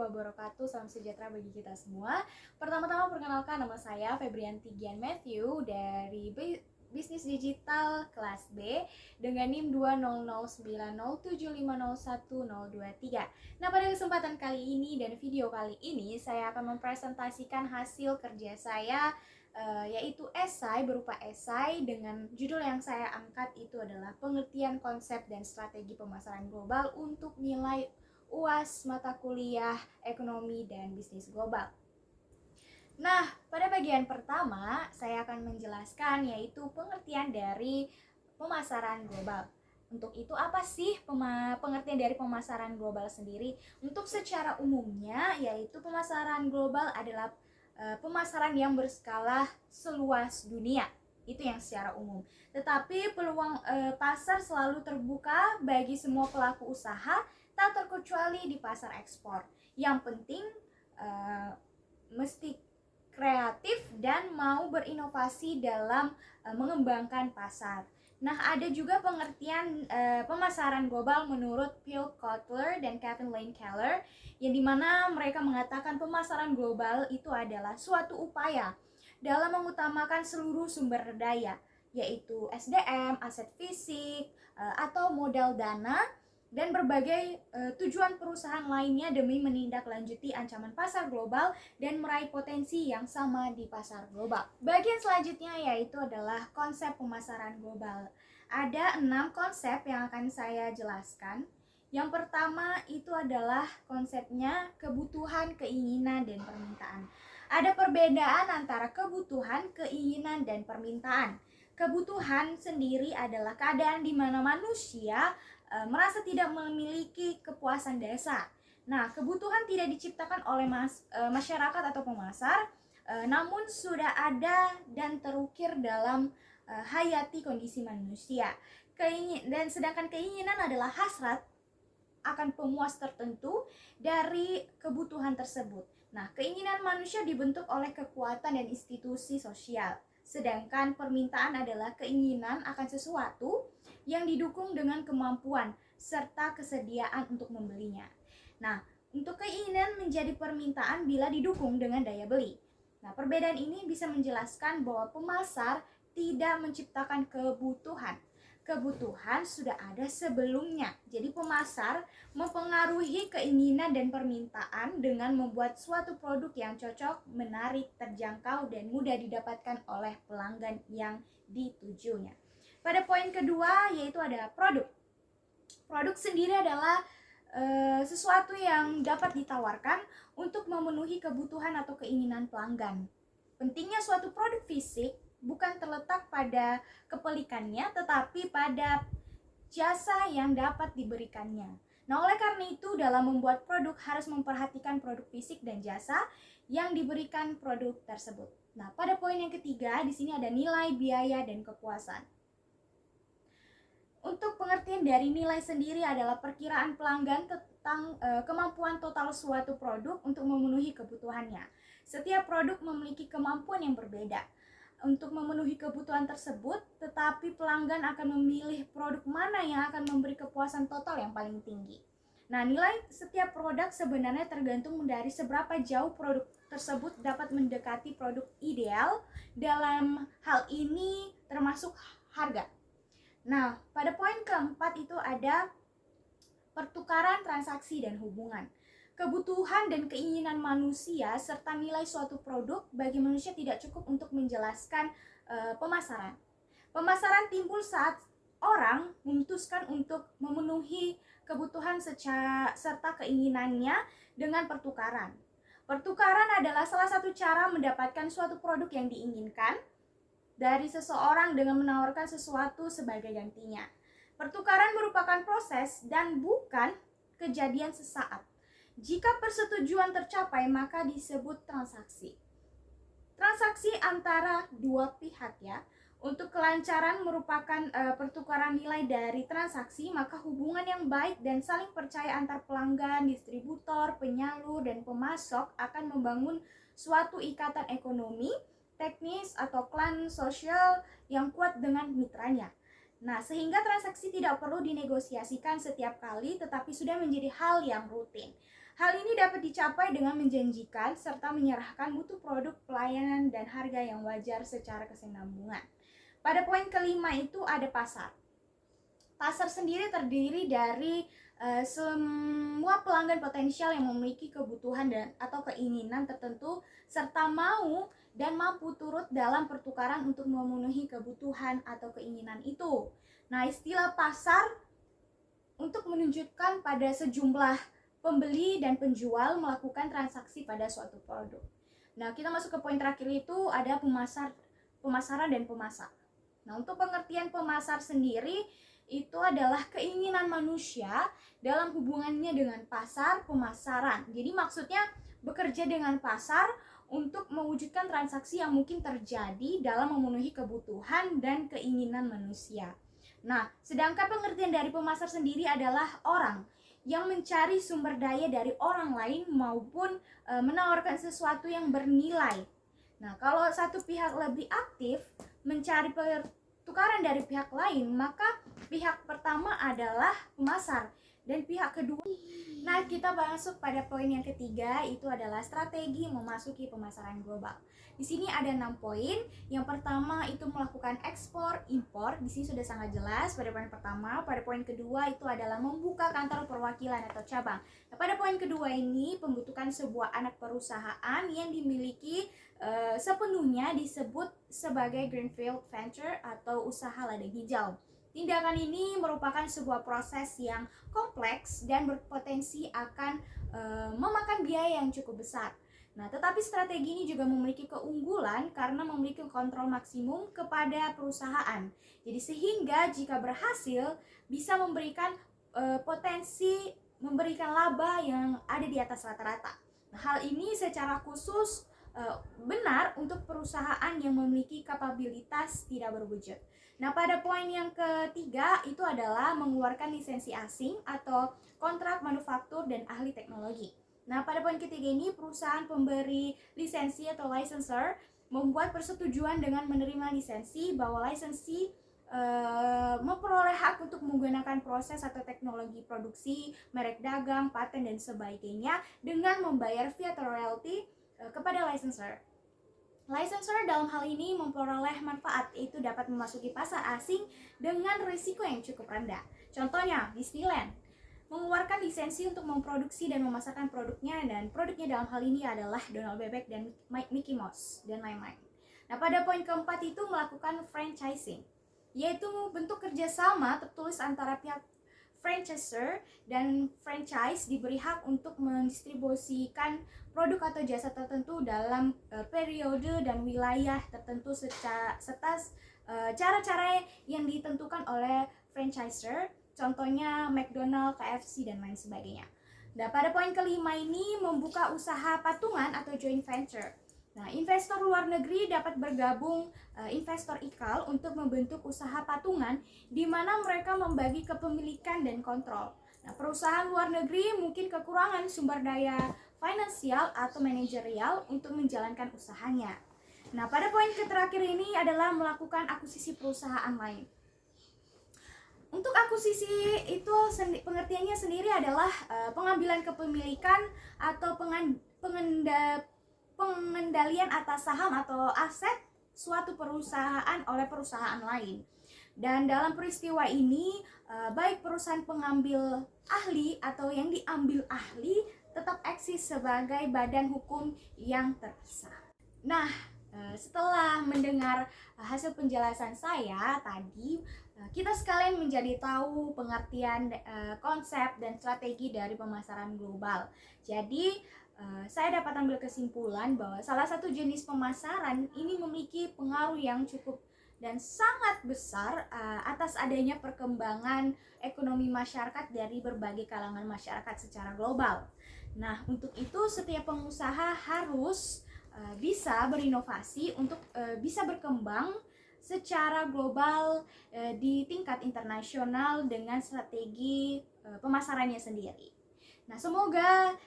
wabarakatuh. Salam sejahtera bagi kita semua. Pertama-tama perkenalkan, nama saya Febrianti Gian Matthew dari Bisnis Digital kelas B dengan NIM 2009075010023. Nah, pada kesempatan kali ini dan video kali ini saya akan mempresentasikan hasil kerja saya, yaitu esai berupa esai dengan judul yang saya angkat itu adalah pengertian konsep dan strategi pemasaran global untuk nilai UAS mata kuliah Ekonomi dan Bisnis Global. Nah, pada bagian pertama saya akan menjelaskan yaitu pengertian dari pemasaran global. Untuk itu apa sih pengertian dari pemasaran global sendiri? Untuk secara umumnya yaitu pemasaran global adalah pemasaran yang berskala seluas dunia. Itu yang secara umum. Tetapi peluang pasar selalu terbuka bagi semua pelaku usaha, tak terkecuali di pasar ekspor. Yang penting mesti kreatif dan mau berinovasi dalam mengembangkan pasar. Nah, ada juga pengertian pemasaran global menurut Phil Kotler dan Kevin Lane Keller, yang dimana mereka mengatakan pemasaran global itu adalah suatu upaya dalam mengutamakan seluruh sumber daya, yaitu SDM, aset fisik, atau modal dana, dan berbagai tujuan perusahaan lainnya demi menindaklanjuti ancaman pasar global dan meraih potensi yang sama di pasar global. Bagian selanjutnya yaitu adalah konsep pemasaran global. Ada 6 konsep yang akan saya jelaskan. Yang pertama itu adalah konsepnya kebutuhan, keinginan, dan permintaan. Ada perbedaan antara kebutuhan, keinginan, dan permintaan. Kebutuhan sendiri adalah keadaan di mana manusia merasa tidak memiliki kepuasan dasar. Nah, kebutuhan tidak diciptakan oleh masyarakat atau pemasar, namun sudah ada dan terukir dalam hayati kondisi manusia. Dan sedangkan keinginan adalah hasrat akan pemuas tertentu dari kebutuhan tersebut. Nah, keinginan manusia dibentuk oleh kekuatan dan institusi sosial. Sedangkan permintaan adalah keinginan akan sesuatu yang didukung dengan kemampuan serta kesediaan untuk membelinya. Nah, untuk keinginan menjadi permintaan bila didukung dengan daya beli. Nah, perbedaan ini bisa menjelaskan bahwa pemasar tidak menciptakan kebutuhan. Kebutuhan sudah ada sebelumnya. Jadi pemasar mempengaruhi keinginan dan permintaan dengan membuat suatu produk yang cocok, menarik, terjangkau, dan mudah didapatkan oleh pelanggan yang ditujunya. Pada poin kedua yaitu ada produk. Produk sendiri adalah sesuatu yang dapat ditawarkan untuk memenuhi kebutuhan atau keinginan pelanggan. Pentingnya suatu produk fisik bukan terletak pada kepelikannya, tetapi pada jasa yang dapat diberikannya. Nah, oleh karena itu dalam membuat produk harus memperhatikan produk fisik dan jasa yang diberikan produk tersebut. Nah, pada poin yang ketiga di sini ada nilai, biaya, dan kepuasan. Untuk pengertian dari nilai sendiri adalah perkiraan pelanggan tentang kemampuan total suatu produk untuk memenuhi kebutuhannya. Setiap produk memiliki kemampuan yang berbeda untuk memenuhi kebutuhan tersebut, tetapi pelanggan akan memilih produk mana yang akan memberi kepuasan total yang paling tinggi. Nah, nilai setiap produk sebenarnya tergantung dari seberapa jauh produk tersebut dapat mendekati produk ideal. Dalam hal ini termasuk harga. Nah, pada poin keempat itu ada pertukaran transaksi dan hubungan. Kebutuhan dan keinginan manusia serta nilai suatu produk bagi manusia tidak cukup untuk menjelaskan pemasaran. Pemasaran timbul saat orang memutuskan untuk memenuhi kebutuhan serta keinginannya dengan pertukaran. Pertukaran adalah salah satu cara mendapatkan suatu produk yang diinginkan dari seseorang dengan menawarkan sesuatu sebagai gantinya. Pertukaran merupakan proses dan bukan kejadian sesaat. Jika persetujuan tercapai, maka disebut transaksi. Transaksi antara dua pihak ya. Untuk kelancaran merupakan pertukaran nilai dari transaksi, maka hubungan yang baik dan saling percaya antar pelanggan, distributor, penyalur, dan pemasok akan membangun suatu ikatan ekonomi, teknis, atau klan sosial yang kuat dengan mitranya. Nah, sehingga transaksi tidak perlu dinegosiasikan setiap kali, tetapi sudah menjadi hal yang rutin. Hal ini dapat dicapai dengan menjanjikan serta menyerahkan mutu produk, pelayanan, dan harga yang wajar secara kesinambungan. Pada poin kelima itu ada pasar. Pasar sendiri terdiri dari semua pelanggan potensial yang memiliki kebutuhan dan atau keinginan tertentu serta mau dan mampu turut dalam pertukaran untuk memenuhi kebutuhan atau keinginan itu. Nah, istilah pasar untuk menunjukkan pada sejumlah pembeli dan penjual melakukan transaksi pada suatu produk. Nah, kita masuk ke poin terakhir itu ada pemasaran dan pemasar. Nah, untuk pengertian pemasar sendiri itu adalah keinginan manusia dalam hubungannya dengan pasar pemasaran. Jadi maksudnya bekerja dengan pasar untuk mewujudkan transaksi yang mungkin terjadi dalam memenuhi kebutuhan dan keinginan manusia. Nah, sedangkan pengertian dari pemasar sendiri adalah orang yang mencari sumber daya dari orang lain maupun menawarkan sesuatu yang bernilai. Nah, kalau satu pihak lebih aktif mencari pertukaran dari pihak lain, maka pihak pertama adalah pemasar dan pihak kedua. Nah, kita masuk pada poin yang ketiga, itu adalah strategi memasuki pemasaran global. Di sini ada 6 poin. Yang pertama itu melakukan ekspor impor. Di sini sudah sangat jelas pada poin pertama. Pada poin kedua itu adalah membuka kantor perwakilan atau cabang. Nah, pada poin kedua ini pembentukan sebuah anak perusahaan yang dimiliki sepenuhnya disebut sebagai greenfield venture atau usaha ladang hijau. Tindakan ini merupakan sebuah proses yang kompleks dan berpotensi akan memakan biaya yang cukup besar. Nah, tetapi strategi ini juga memiliki keunggulan karena memiliki kontrol maksimum kepada perusahaan. Jadi sehingga jika berhasil bisa memberikan potensi memberikan laba yang ada di atas rata-rata. Nah, hal ini secara khusus benar untuk perusahaan yang memiliki kapabilitas tidak berwujud. Nah, pada poin yang ketiga itu adalah mengeluarkan lisensi asing atau kontrak manufaktur dan ahli teknologi. Nah, pada poin ketiga ini perusahaan pemberi lisensi atau licensor membuat persetujuan dengan menerima lisensi bahwa lisensi memperoleh hak untuk menggunakan proses atau teknologi produksi, merek dagang, paten dan sebagainya dengan membayar fee atau royalty kepada licensor. Licensor dalam hal ini memperoleh manfaat, yaitu dapat memasuki pasar asing dengan risiko yang cukup rendah. Contohnya, Disneyland mengeluarkan lisensi untuk memproduksi dan memasarkan produknya, dan produknya dalam hal ini adalah Donald Bebek dan Mickey Mouse dan lain-lain. Nah, pada poin keempat itu melakukan franchising, yaitu bentuk kerjasama tertulis antara pihak franchisor dan franchise diberi hak untuk mendistribusikan produk atau jasa tertentu dalam periode dan wilayah tertentu serta cara-cara yang ditentukan oleh franchisor, contohnya McDonald, KFC dan lain sebagainya. Nah, pada poin kelima ini membuka usaha patungan atau joint venture. Nah, investor luar negeri dapat bergabung investor IKAL untuk membentuk usaha patungan di mana mereka membagi kepemilikan dan kontrol. Nah, perusahaan luar negeri mungkin kekurangan sumber daya finansial atau manajerial untuk menjalankan usahanya. Nah, pada poin terakhir ini adalah melakukan akuisisi perusahaan lain. Untuk akuisisi itu pengertiannya sendiri adalah pengambilan kepemilikan atau pengendalian atas saham atau aset suatu perusahaan oleh perusahaan lain. Dan dalam peristiwa ini baik perusahaan pengambil ahli atau yang diambil ahli tetap eksis sebagai badan hukum yang terpisah. Nah, setelah mendengar hasil penjelasan saya tadi, kita sekalian menjadi tahu pengertian konsep dan strategi dari pemasaran global. Jadi saya dapat ambil kesimpulan bahwa salah satu jenis pemasaran ini memiliki pengaruh yang cukup dan sangat besar atas adanya perkembangan ekonomi masyarakat dari berbagai kalangan masyarakat secara global. Nah, untuk itu setiap pengusaha harus bisa berinovasi untuk bisa berkembang secara global di tingkat internasional dengan strategi pemasarannya sendiri. Nah, semoga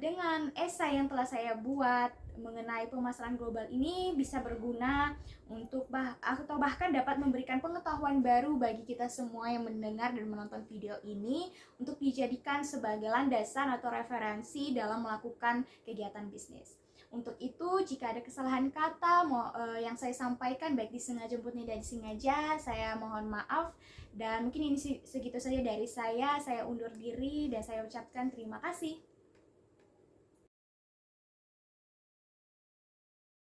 dengan esai yang telah saya buat mengenai pemasaran global ini bisa berguna untuk atau bahkan dapat memberikan pengetahuan baru bagi kita semua yang mendengar dan menonton video ini untuk dijadikan sebagai landasan atau referensi dalam melakukan kegiatan bisnis. Untuk itu, jika ada kesalahan kata yang saya sampaikan baik disengaja maupun tidak disengaja, saya mohon maaf. Dan mungkin ini segitu saja dari saya undur diri dan saya ucapkan terima kasih.